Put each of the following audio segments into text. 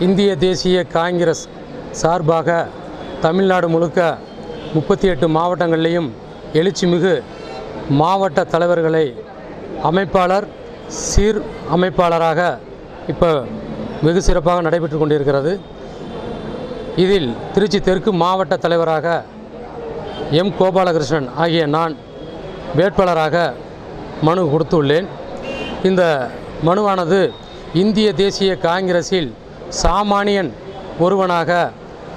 இந்திய தேசிய காங்கிரஸ் சார்பாக தமிழ்நாடு முழுக்க 38 மாவட்டங்களிலையும் எழுச்சிமிகு மாவட்ட தலைவர்களை அமைப்பாளர் சீர் அமைப்பாளராக இப்போ வெகு சிறப்பாக நடைபெற்று கொண்டிருக்கிறது. இதில் திருச்சி தெற்கு மாவட்ட தலைவராக எம் கோபாலகிருஷ்ணன் ஆகிய நான் வேட்பாளராக மனு கொடுத்துள்ளேன். இந்த மனுவானது இந்திய தேசிய காங்கிரஸில் சாமானியன் ஒருவனாக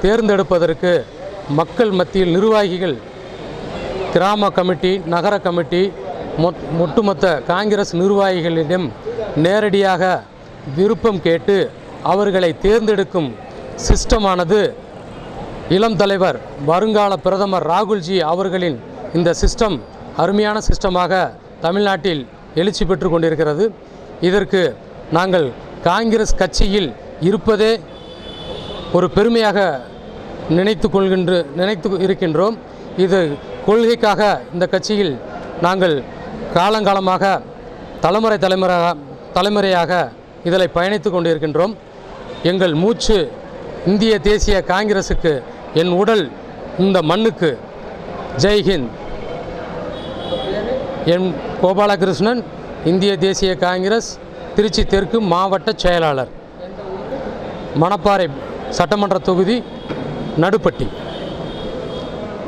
தேர்ந்தெடுப்பதற்கு மக்கள் மத்தியில் நிர்வாகிகள், கிராம கமிட்டி, நகர கமிட்டி, ஒட்டுமொத்த காங்கிரஸ் நிர்வாகிகளிடம் நேரடியாக விருப்பம் கேட்டு அவர்களை தேர்ந்தெடுக்கும் சிஸ்டமானது இளம் தலைவர் வருங்கால பிரதமர் ராகுல்ஜி அவர்களின் இந்த சிஸ்டம் அருமையான சிஸ்டமாக தமிழ்நாட்டில் எழுச்சி பெற்று கொண்டிருக்கிறது. இதற்கு நாங்கள் காங்கிரஸ் கட்சியில் இருப்பதே ஒரு பெருமையாக நினைத்து இருக்கின்றோம். இது கொள்கைக்காக இந்த கட்சியில் நாங்கள் காலங்காலமாக தலைமுறையாக இதில் பயணித்து கொண்டிருக்கின்றோம். எங்கள் மூச்சு இந்திய தேசிய காங்கிரஸுக்கு, என் உடல் இந்த மண்ணுக்கு. ஜெய்ஹிந்த். என் கோபாலகிருஷ்ணன், இந்திய தேசிய காங்கிரஸ் திருச்சி தெற்கு மாவட்ட செயலாளர், மணப்பாறை சட்டமன்ற தொகுதி, நடுப்பட்டி.